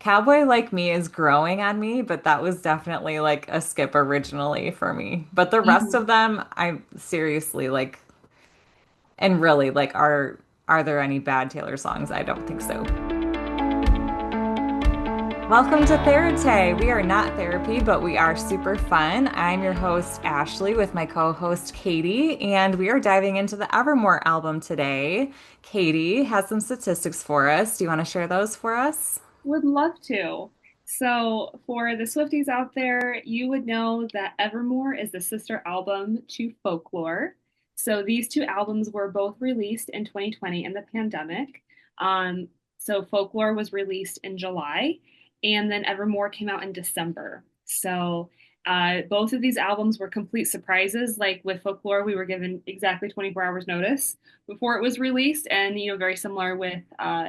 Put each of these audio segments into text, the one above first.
Cowboy Like Me is growing on me, but that was definitely like a skip originally for me. But the rest Mhm. of them, I seriously like, and really like, are there any bad Taylor songs? I don't think so. Welcome to Therate. We are not therapy, but we are super fun. I'm your host, Ashley, with my co-host, Katie, and we are diving into the Evermore album today. Katie has some statistics for us. Do you want to share those for us? Would love to. So, for the Swifties out there, you would know that Evermore is the sister album to Folklore. So, these two albums were both released in 2020 in the pandemic. Um, so, Folklore was released in July, and then Evermore came out in December. So, both of these albums were complete surprises. Like with Folklore, we were given exactly 24 hours notice before it was released, and very similar with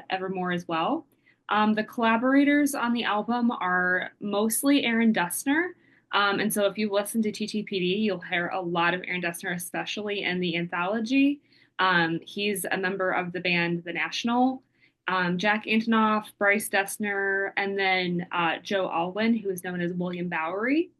Evermore as well. The collaborators on the album are mostly Aaron Dessner. And so if you listen to TTPD, you'll hear a lot of Aaron Dessner, especially in the anthology. He's a member of the band The National. Jack Antonoff, Bryce Dessner, and then Joe Alwyn, who is known as William Bowery,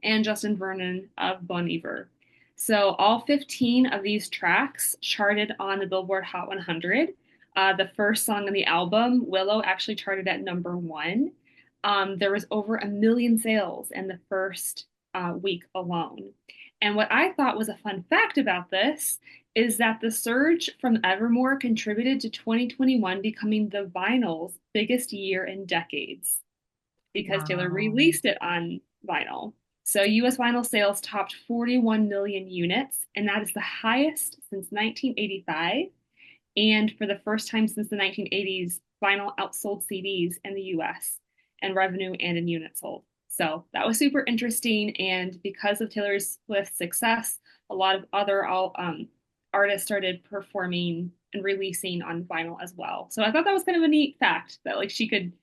and Justin Vernon of Bon Iver. So all 15 of these tracks charted on the Billboard Hot 100. The first song on the album, Willow, actually charted at number one. There was over 1 million sales in the first week alone. And what I thought was a fun fact about this is that the surge from Evermore contributed to 2021 becoming the vinyl's biggest year in decades because Taylor Wow. released it on vinyl. So US vinyl sales topped 41 million units, and that is the highest since 1985. And for the first time since the 1980s, vinyl outsold CDs in the US in revenue and in units sold. So that was super interesting. And because of Taylor Swift's success, a lot of other artists started performing and releasing on vinyl as well. So I thought that was kind of a neat fact that like she could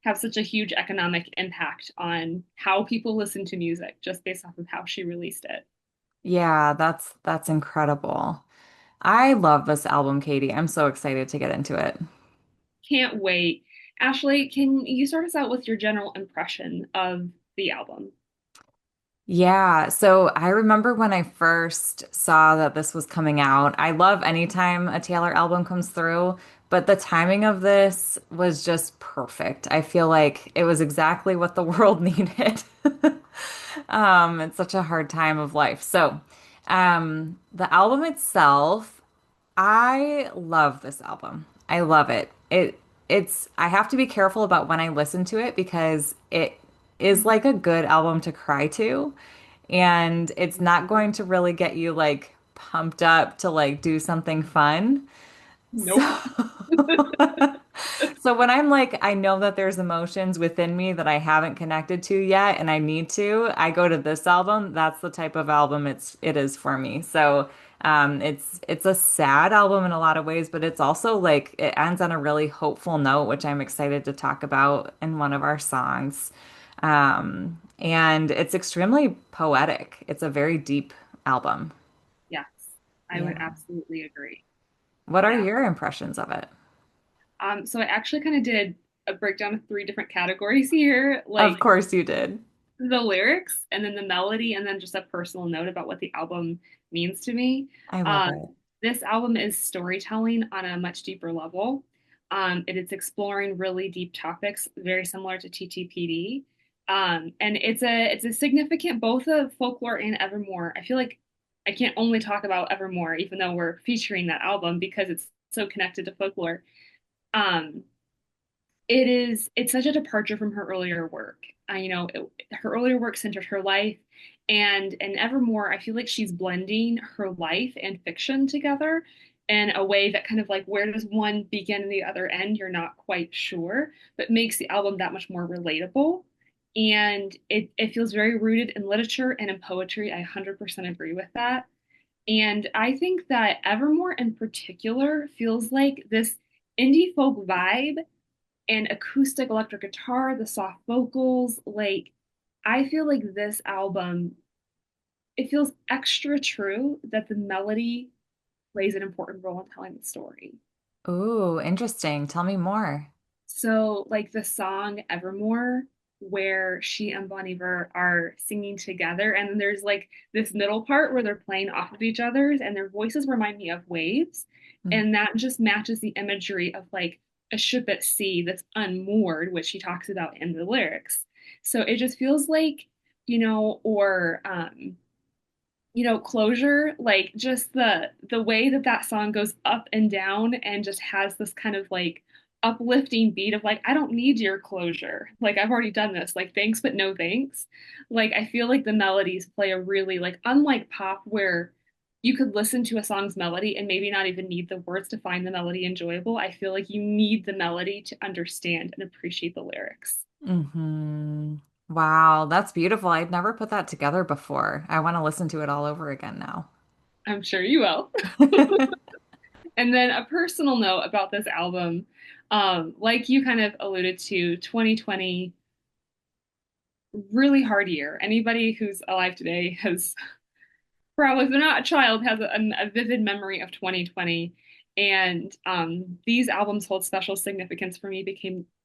have such a huge economic impact on how people listen to music just based off of how she released it. Yeah, that's incredible. I love this album, Katie. I'm so excited to get into it. Can't wait. Ashley, can you start us out with your general impression of the album? Yeah, so I remember when I first saw that this was coming out. I love anytime a Taylor album comes through, but the timing of this was just perfect. I feel like it was exactly what the world needed. It's such a hard time of life. So, the album itself, I love this album. I love it. It's I have to be careful about when I listen to it because it is like a good album to cry to, and it's not going to really get you like pumped up to like do something fun. So Nope. so when I'm like I know that there's emotions within me that I haven't connected to yet and I need to, I go to this album. That's the type of album it is for me. So it's a sad album in a lot of ways, but it's also like it ends on a really hopeful note, which I'm excited to talk about in one of our songs. And it's extremely poetic. It's a very deep album. Yes, I would Yeah. absolutely agree. What are Yeah. your impressions of it? So I actually kind of did a breakdown of three different categories here, Of like course you did. the lyrics and then the melody and then just a personal note about what the album means to me. I love Um, it. this album is storytelling on a much deeper level. It is exploring really deep topics, very similar to TTPD. And it's a significant both of Folklore and Evermore. I feel like I can't only talk about Evermore, even though we're featuring that album because it's so connected to Folklore. Um, it's such a departure from her earlier work. Her earlier work centered her life, and Evermore, I feel like she's blending her life and fiction together in a way that kind of like where does one begin and the other end? You're not quite sure, but makes the album that much more relatable. And it feels very rooted in literature and in poetry. I 100% agree with that. And I think that Evermore in particular feels like this indie folk vibe and acoustic electric guitar, the soft vocals. Like, I feel like this album, it feels extra true that the melody plays an important role in telling the story. Ooh, interesting. Tell me more. So, like the song Evermore, where she and Bon Iver are singing together, and then there's like this middle part where they're playing off of each other's, and their voices remind me of waves. And that just matches the imagery of like a ship at sea that's unmoored, which she talks about in the lyrics. So it just feels like, or closure, like just the way that that song goes up and down and just has this kind of like uplifting beat of like I don't need your closure. Like I've already done this. Like thanks but no thanks. Like I feel like the melodies play a really like unlike pop where you could listen to a song's melody and maybe not even need the words to find the melody enjoyable. I feel like you need the melody to understand and appreciate the lyrics. Hmm. Wow, that's beautiful. I'd never put that together before. I want to listen to it all over again now. I'm sure you will. And then a personal note about this album, like you kind of alluded to, 2020, really hard year. Anybody who's alive today has probably, if they're not a child, has a vivid memory of 2020. And these albums hold special significance for me.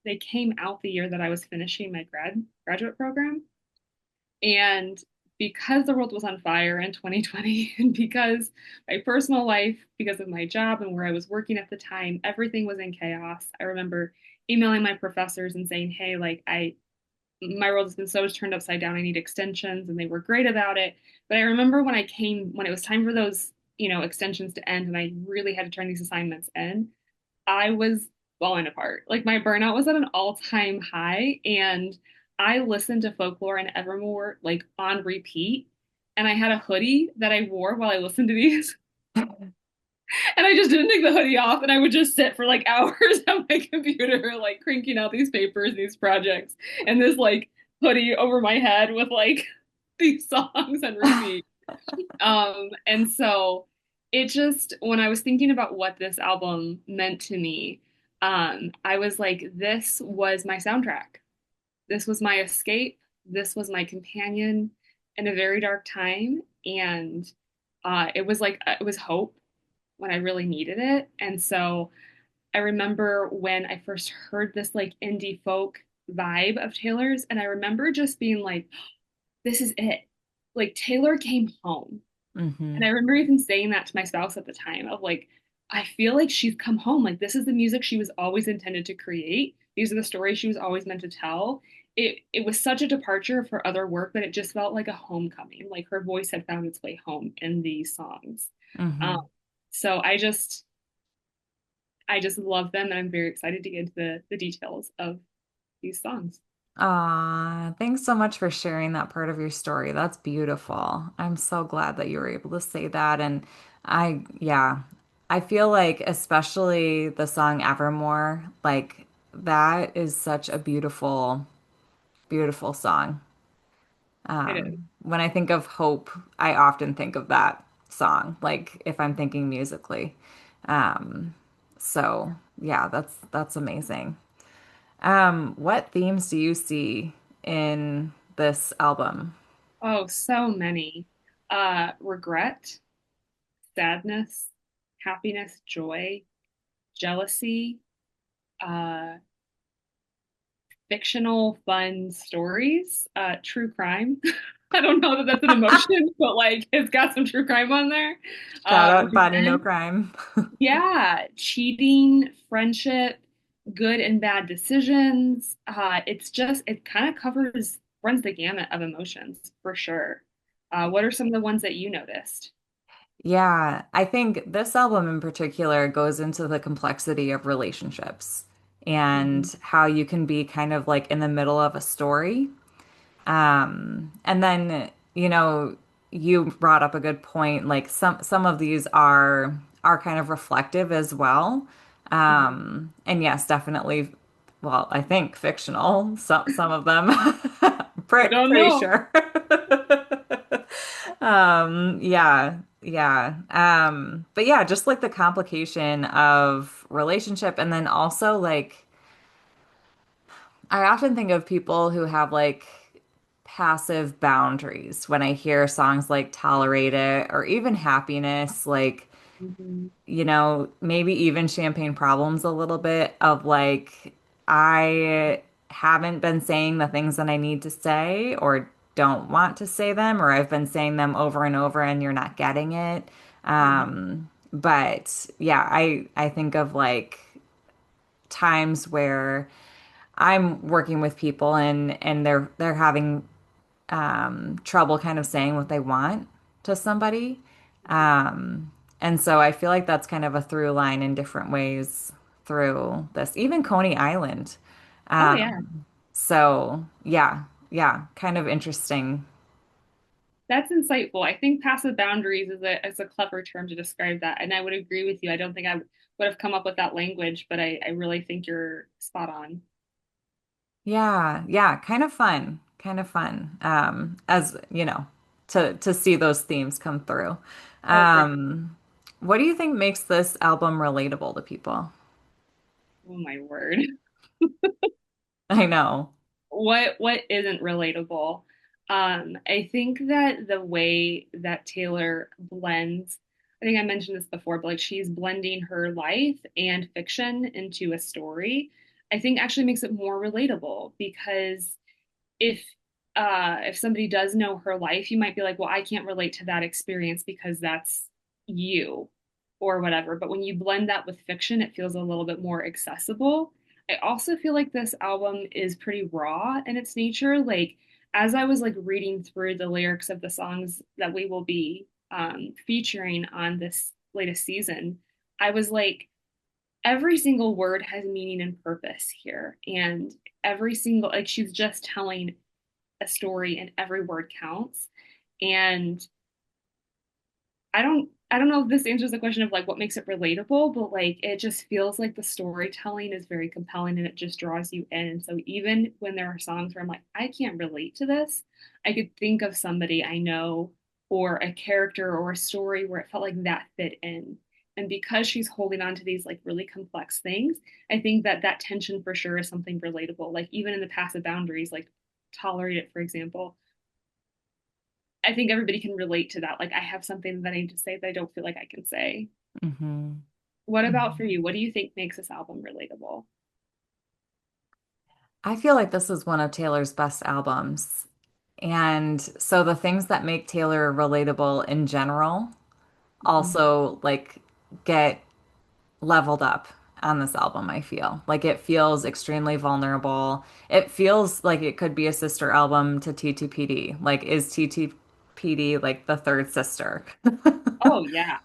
They came out the year that I was finishing my graduate program. And because the world was on fire in 2020, and because my personal life, because of my job and where I was working at the time, everything was in chaos. I remember emailing my professors and saying, "Hey, like my world has been so turned upside down. I need extensions," and they were great about it. But I remember when it was time for those, extensions to end, and I really had to turn these assignments in. I was falling apart. Like my burnout was at an all-time high, and I listened to Folklore and Evermore like on repeat. And I had a hoodie that I wore while I listened to these. And I just didn't take the hoodie off, and I would just sit for like hours on my computer, like cranking out these papers, these projects, and this like hoodie over my head with like these songs on repeat. And so it just, when I was thinking about what this album meant to me, I was like, this was my soundtrack. This was my escape. This was my companion in a very dark time. And it was like, it was hope when I really needed it. And so I remember when I first heard this like indie folk vibe of Taylor's, and I remember just being like, this is it. Like Taylor came home. Hmm. And I remember even saying that to my spouse at the time of like, I feel like she's come home. Like this is the music she was always intended to create. These are the stories she was always meant to tell. It was such a departure for other work, but it just felt like a homecoming. Like her voice had found its way home in these songs. Um, Hmm. so I just love them, and I'm very excited to get into the details of these songs. Aw, thanks so much for sharing that part of your story. That's beautiful. I'm so glad that you were able to say that. And yeah, I feel like especially the song Evermore, like that is such a beautiful, beautiful song. It is. When I think of hope, I often think of that song, like if I'm thinking musically. Um, so yeah, that's amazing. What themes do you see in this album? Oh, so many. Regret, sadness, happiness, joy, jealousy, uh, fictional fun stories, true crime. I don't know that that's an emotion, but like it's got some true crime on there. Shout out Body No Revenge, Crime. yeah, cheating, friendship, good and bad decisions. It kind of runs the gamut of emotions for sure. What are some of the ones that you noticed? Yeah, I think this album in particular goes into the complexity of relationships and Mhm. how you can be kind of like in the middle of a story. And then, you brought up a good point. Like some of these are kind of reflective as well. Mhm. And yes, definitely, well, I think fictional, some of them. I don't Pretty know. sure. Yeah, yeah. But yeah, just like the complication of relationship and then also like I often think of people who have like passive boundaries when I hear songs like Tolerate It or even Happiness, like, Mhm. maybe even Champagne Problems a little bit of like, I haven't been saying the things that I need to say or don't want to say them, or I've been saying them over and over and you're not getting it. Mhm. But yeah, I think of like times where I'm working with people and they're having trouble kind of saying what they want to somebody. And so I feel like that's kind of a through line in different ways through this, even Coney Island. Oh yeah. So yeah, yeah, kind of interesting. That's insightful. I think passive boundaries is a clever term to describe that. And I would agree with you. I don't think I would have come up with that language, but I really think you're spot on. Yeah, yeah, kind of fun, kind of fun. As you know, to see those themes come through. Oh, for What do you think makes this album relatable to people? oh my word. I know. What isn't relatable? I think that the way that Taylor blends, I think I mentioned this before, but like she's blending her life and fiction into a story, I think actually makes it more relatable because if if somebody does know her life, you might be like, well, I can't relate to that experience because that's you or whatever. But when you blend that with fiction, it feels a little bit more accessible. I also feel like this album is pretty raw in its nature. Like as I was like reading through the lyrics of the songs that we will be featuring on this latest season, I was like, every single word has meaning and purpose here, and every single like she's just telling a story and every word counts. And I don't know if this answers the question of like what makes it relatable, but like it just feels like the storytelling is very compelling and it just draws you in. And so even when there are songs where I'm like, I can't relate to this, I could think of somebody I know or a character or a story where it felt like that fit in. And because she's holding on to these like really complex things, I think that that tension for sure is something relatable. Like even in the passive boundaries, like tolerate it, for example, I think everybody can relate to that. Like I have something that I need to say that I don't feel like I can say. Hmm. What about for you? What do you think makes this album relatable? I feel like this is one of Taylor's best albums. And so the things that make Taylor relatable in general Mhm. also like get leveled up on this album, I feel. Like it feels extremely vulnerable. It feels like it could be a sister album to TTPD. Like is TTPD like the third sister? Oh yeah,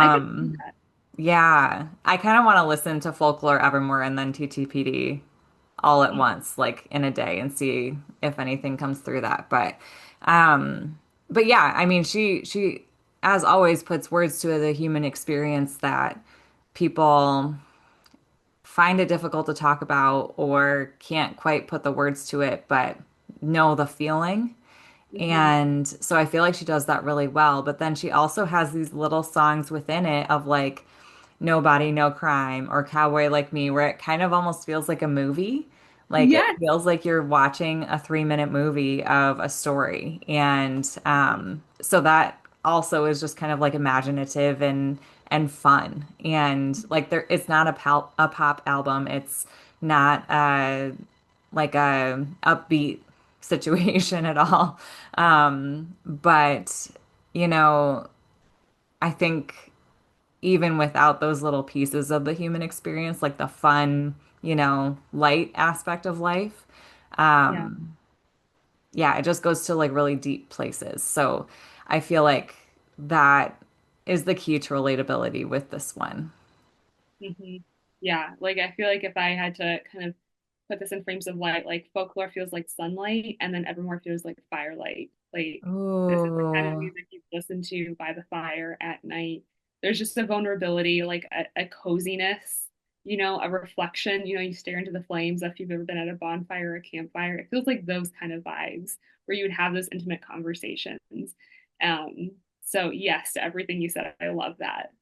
I could see Um, that. yeah, I kind of want to listen to Folklore Evermore and then TTPD all at Mhm. once, like in a day, and see if anything comes through that. Um, but yeah, I mean, she as always puts words to the human experience that people find it difficult to talk about or can't quite put the words to it, but know the feeling. Mhm. And so I feel like she does that really well. But then she also has these little songs within it of like Nobody, No Crime or Cowboy Like Me, where it kind of almost feels like a movie. Like it Yes. feels like you're watching a 3 minute movie of a story. And so that also is just kind of like imaginative and fun. And like there it's not a pop album. It's not like a upbeat situation at all. But you know, I think even without those little pieces of the human experience, like the fun, light aspect of life, Yeah. yeah, it just goes to like really deep places. So I feel like that is the key to relatability with this one. Hmm. Yeah, like I feel like if I had to kind of put this in frames of light, like folklore feels like sunlight, and then Evermore feels like firelight. Like this is the kind of Ooh, music you listen to by the fire at night. There's just a vulnerability, like a coziness, a reflection. You stare into the flames if you've ever been at a bonfire or a campfire. It feels like those kind of vibes where you would have those intimate conversations. Um, so yes, to everything you said, I love that.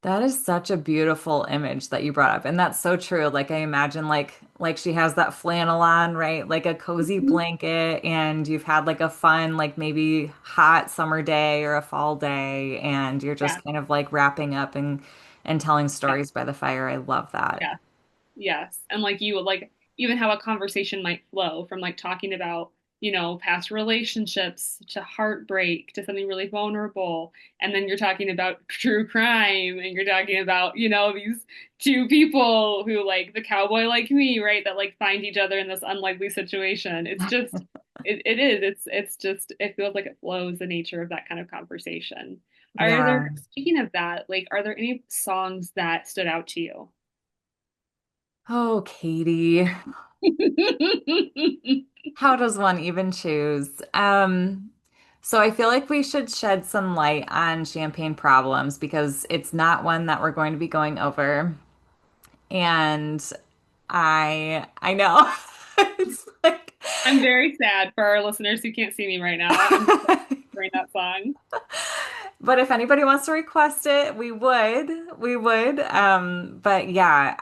that is such a beautiful image that you brought up. And that's so true. Like I imagine like she has that flannel on, right? Like a cozy Mhm. blanket and you've had like a fun, like maybe hot summer day or a fall day and you're Yeah, just kind of like wrapping up and telling yeah, stories by the fire. I love that. yeah. Yes. And like you would like even how a conversation might flow from like talking about, past relationships to heartbreak to something really vulnerable. And then you're talking about true crime and you're talking about, these two people who like the cowboy like me, right? That like find each other in this unlikely situation. It's just it is. It's just it feels like it flows the nature of that kind of conversation. Are there, Yeah. speaking of that, like are there any songs that stood out to you? Oh, Katie, how does one even choose? So I feel like we should shed some light on champagne problems because it's not one that we're going to be going over. And I know it's like I'm very sad for our listeners who can't see me right now. I'm just like hearing that song. but if anybody wants to request it, we would. We would. But yeah,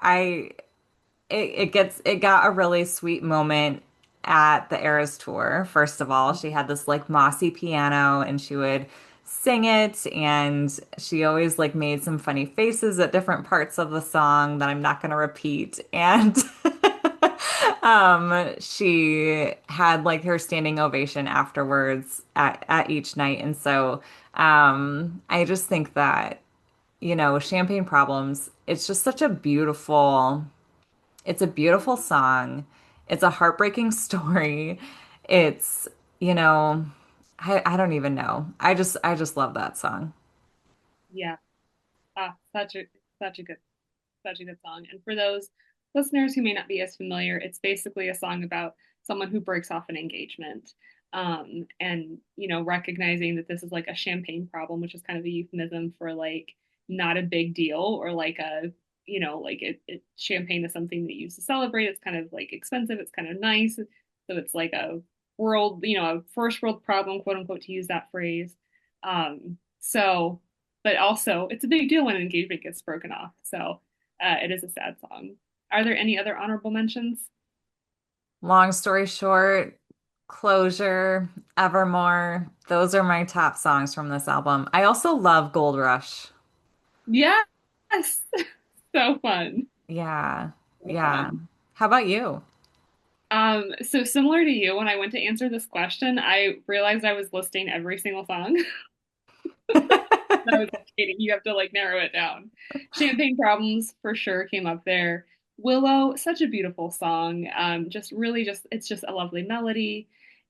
it got a really sweet moment at the Eras tour. First of all, she had this like mossy piano and she would sing it and she always like made some funny faces at different parts of the song that I'm not going to repeat. And she had like her standing ovation afterwards at each night. And so I just think that, Champagne Problems, it's just such a it's a beautiful song. It's a heartbreaking story. It's, you know, I don't even know. I just love that song. Yeah. Such a good such a good song. And for those listeners who may not be as familiar, it's basically a song about someone who breaks off an engagement. And recognizing that this is like a champagne problem, which is kind of a euphemism for like not a big deal or like like champagne is something that you use to celebrate. It's kind of like expensive, it's kind of nice. So it's like a a first world problem, quote unquote, to use that phrase. But also it's a big deal when an engagement gets broken off. So it is a sad song. Are there any other honorable mentions? Long story short, Closure, Evermore, those are my top songs from this album. I also love Gold Rush. Yes. So fun. Yeah. So Yeah. fun. How about you? So similar to you, when I went to answer this question, I realized I was listing every single song. I was like, Katie, you have to like narrow it down. Champagne Problems for sure came up there. Willow, such a beautiful song. Just really just it's just a lovely melody.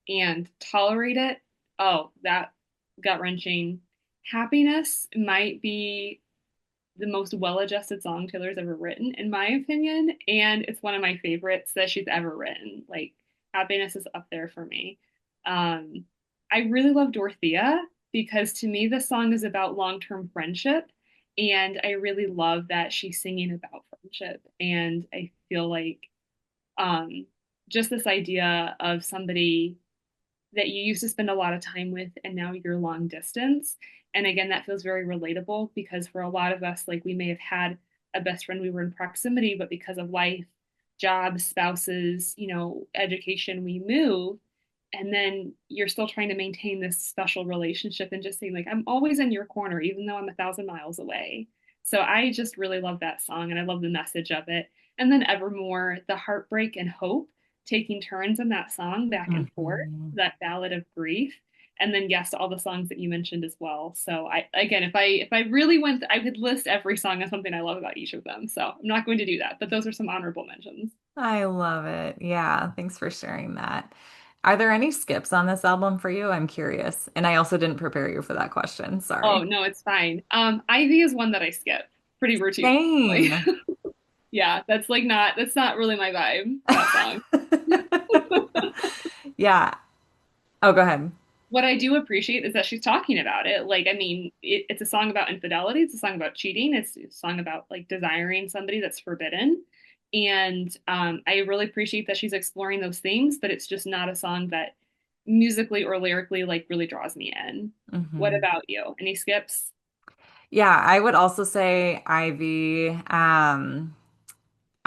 And Tolerate It. Oh, that gut wrenching. Happiness might be the most well-adjusted song Taylor's ever written, in my opinion, and it's one of my favorites that she's ever written. Like Happiness is up there for me. Um, I really love Dorothea because to me the song is about long-term friendship, and I really love that she's singing about friendship. And I feel like um, just this idea of somebody that you used to spend a lot of time with and now you're long distance. And again, that feels very relatable because for a lot of us, like we may have had a best friend we were in proximity, but because of life, jobs, spouses, education, we move. And then you're still trying to maintain this special relationship and just saying, like, I'm always in your corner, even though I'm 1,000 miles away. So I just really love that song and I love the message of it. And then Evermore, the heartbreak and hope taking turns in that song back and forth, Mhm. that ballad of grief. And then yes, all the songs that you mentioned as well. So I again, if I really went, I could list every song as something I love about each of them. So I'm not going to do that, but those are some honorable mentions. I love it. Yeah, thanks for sharing that. Are there any skips on this album for you? I'm curious. And I also didn't prepare you for that question. Oh Sorry. no, it's fine. Ivy is one that I skip pretty routinely. Same. Yeah, that's not really my vibe, that song. Yeah. Oh, go ahead. What I do appreciate is that she's talking about it. Like, I mean, it's a song about infidelity. It's a song about cheating. It's a song about like desiring somebody that's forbidden. And I really appreciate that she's exploring those themes, but it's just not a song that musically or lyrically like really draws me in. What Hmm. about you? Any skips? Yeah, I would also say Ivy.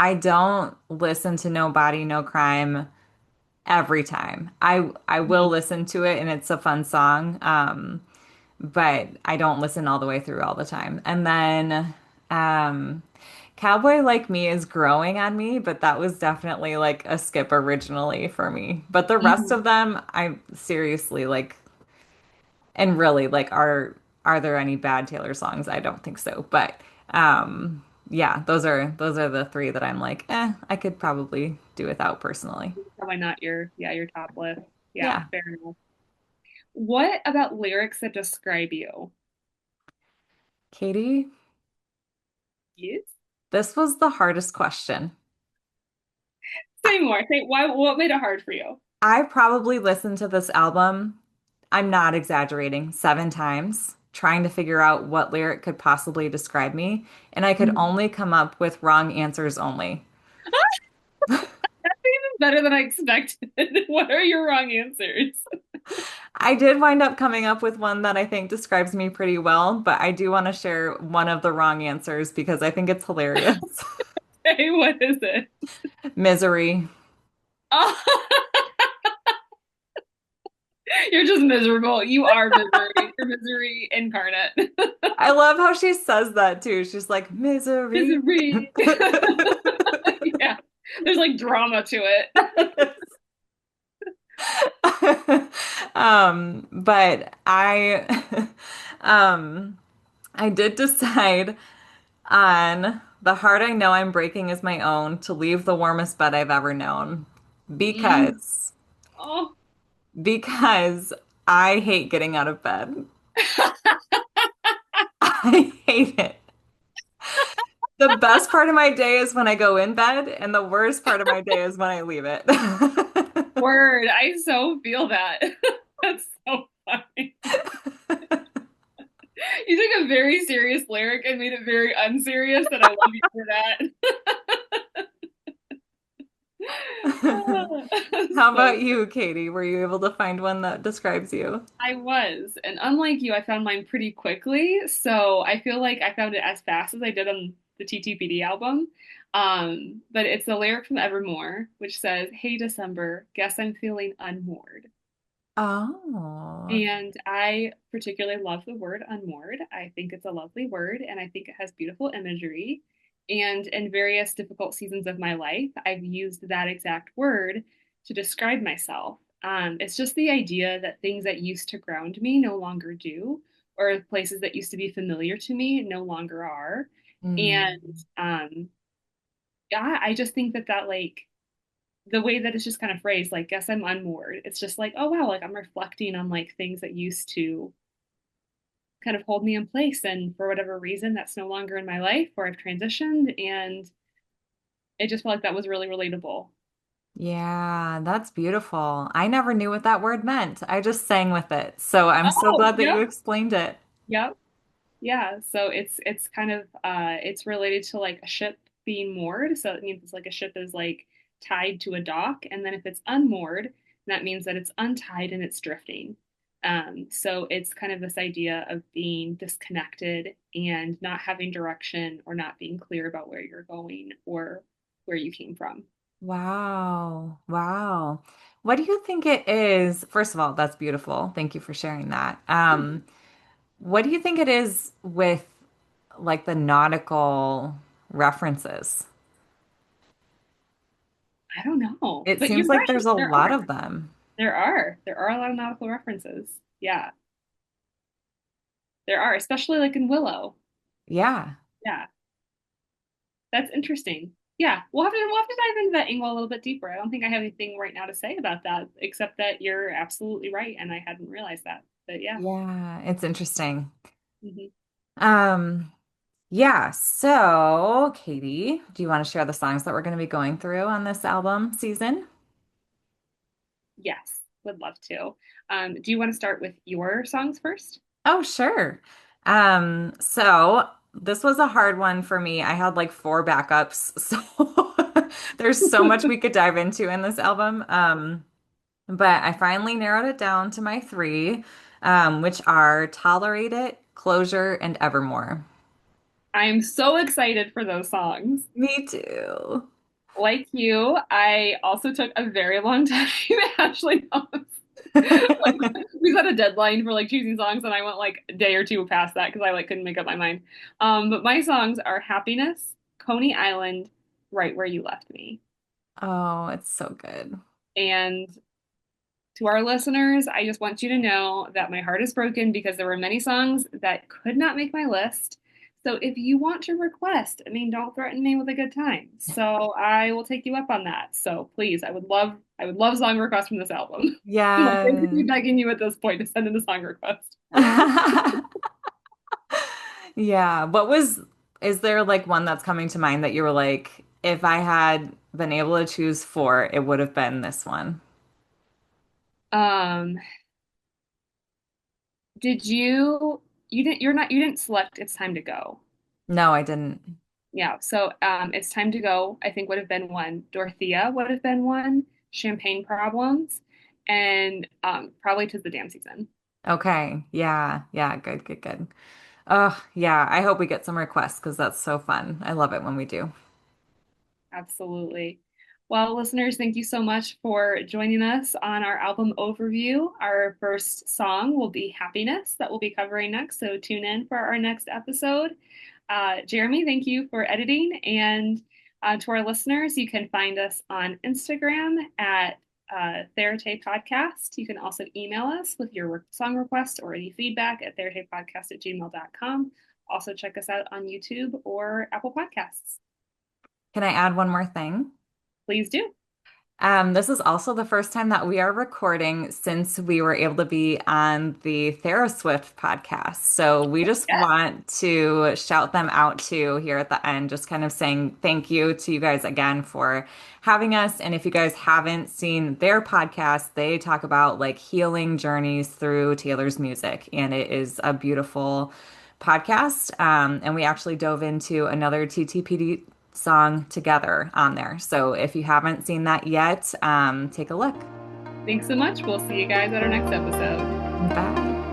I don't listen to No Body, No Crime every time. I will Mhm. listen to it and it's a fun song. But I don't listen all the way through all the time. And then Cowboy Like Me is growing on me, but that was definitely like a skip originally for me. But the rest Mhm. of them, I seriously like, and really like, are there any bad Taylor songs? I don't think so. But yeah, those are the three that I'm like, I could probably do without personally. Probably not your top list. Yeah, Yeah. fair enough. What about lyrics that describe you? Katie, Yes. this was the hardest question. Say more. Say why. What made it hard for you? I probably listened to this album, I'm not exaggerating, 7 times, trying to figure out what lyric could possibly describe me, and I could Mhm. only come up with wrong answers only. That's even better than I expected. What are your wrong answers? I did wind up coming up with one that I think describes me pretty well, but I do want to share one of the wrong answers because I think it's hilarious. Hey, what is it? Misery. Oh, you're just miserable. You are misery. You're misery incarnate. I love how she says that too. She's like, misery. Misery. Yeah. There's like drama to it. But um I did decide on the heart I know I'm breaking is my own to leave the warmest bed I've ever known Mm. because Oh. because I hate getting out of bed. I hate it. The best part of my day is when I go in bed, and the worst part of my day is when I leave it. Word. I so feel that. That's so funny. You took a very serious lyric and made it very unserious, and I love you for that. How So about you, Katie? Were you able to find one that describes you? I was, and unlike you, I found mine pretty quickly. So I feel like I found it as fast as I did on the TTPD album. But it's a lyric from Evermore, which says, "Hey December, guess I'm feeling unmoored." Oh, And I particularly love the word unmoored. I think it's a lovely word and I think it has beautiful imagery. And in various difficult seasons of my life, I've used that exact word to describe myself. It's just the idea that things that used to ground me no longer do, or places that used to be familiar to me no longer are. And mm. yeah, I just think that like the way that it's just kind of phrased, like, guess I'm unmoored. It's just like, oh wow, like I'm reflecting on like things that used to kind of hold me in place. And for whatever reason, that's no longer in my life or I've transitioned. And it just felt like that was really relatable. Yeah, that's beautiful. I never knew what that word meant. I just sang with it. So I'm so Oh, glad that you yep, explained it. yep. Yeah, so it's kind of it's related to like a ship being moored. So it means it's like a ship is like tied to a dock, and then if it's unmoored, that means that it's untied and it's drifting. So it's kind of this idea of being disconnected and not having direction or not being clear about where you're going or where you came from. Wow. Wow. What do you think it is? First of all, that's beautiful. Thank you for sharing that. What do you think it is with like the nautical references? I don't know, It but you're seems like right. there's a lot of them. There are a lot of nautical references. Yeah, there are, especially like in Willow. Yeah. Yeah. That's interesting. Yeah, we'll have to dive into that angle a little bit deeper. I don't think I have anything right now to say about that, except that you're absolutely right, and I hadn't realized that. But yeah. Yeah, it's interesting. Hmm. Um, yeah, so Katie, do you want to share the songs that we're going to be going through on this album season? Yes, would love to. Do you want to start with your songs first? Oh, sure. So this was a hard one for me. I had like 4 backups, so there's so much we could dive into in this album. But I finally narrowed it down to my three, which are Tolerate It, Closure, and Evermore. I'm so excited for those songs. Me too. Like you, I also took a very long time to actually know. Like we set a deadline for like choosing songs, and I went like a day or two past that because I like couldn't make up my mind. But my songs are Happiness, Coney Island, Right Where You Left Me. Oh, it's so good. And to our listeners, I just want you to know that my heart is broken because there were many songs that could not make my list. So if you want to request, I mean, don't threaten me with a good time. So I will take you up on that. So please, I would love song requests from this album. I'm like basically Yeah. begging you at this point to send in a song request. Yeah. Is there like one that's coming to mind that you were like, if I had been able to choose four, it would have been this one? Um, did you you didn't select It's Time to Go. No, I didn't. Yeah, so It's Time to Go, I think would have been one. Dorothea would have been one. Champagne Problems, and probably Tis the Damn Season. Okay. Yeah. Yeah. Good, good, good. Oh, yeah. I hope we get some requests because that's so fun. I love it when we do. Absolutely. Well, listeners, thank you so much for joining us on our album overview. Our first song will be Happiness that we'll be covering next, so tune in for our next episode. Jeremy, thank you for editing. And to our listeners, you can find us on Instagram at Therate Podcast. You can also email us with your song request or any feedback at theratepodcast@gmail.com. Also, check us out on YouTube or Apple Podcasts. Can I add one more thing? Please do. This is also the first time that we are recording since we were able to be on the TheraSwift podcast. So we just Yes. want to shout them out too here at the end, just kind of saying thank you to you guys again for having us. And if you guys haven't seen their podcast, they talk about like healing journeys through Taylor's music, and it is a beautiful podcast. And we actually dove into another TTPD song together on there. So if you haven't seen that yet, take a look. Thanks so much. We'll see you guys at our next episode. Bye.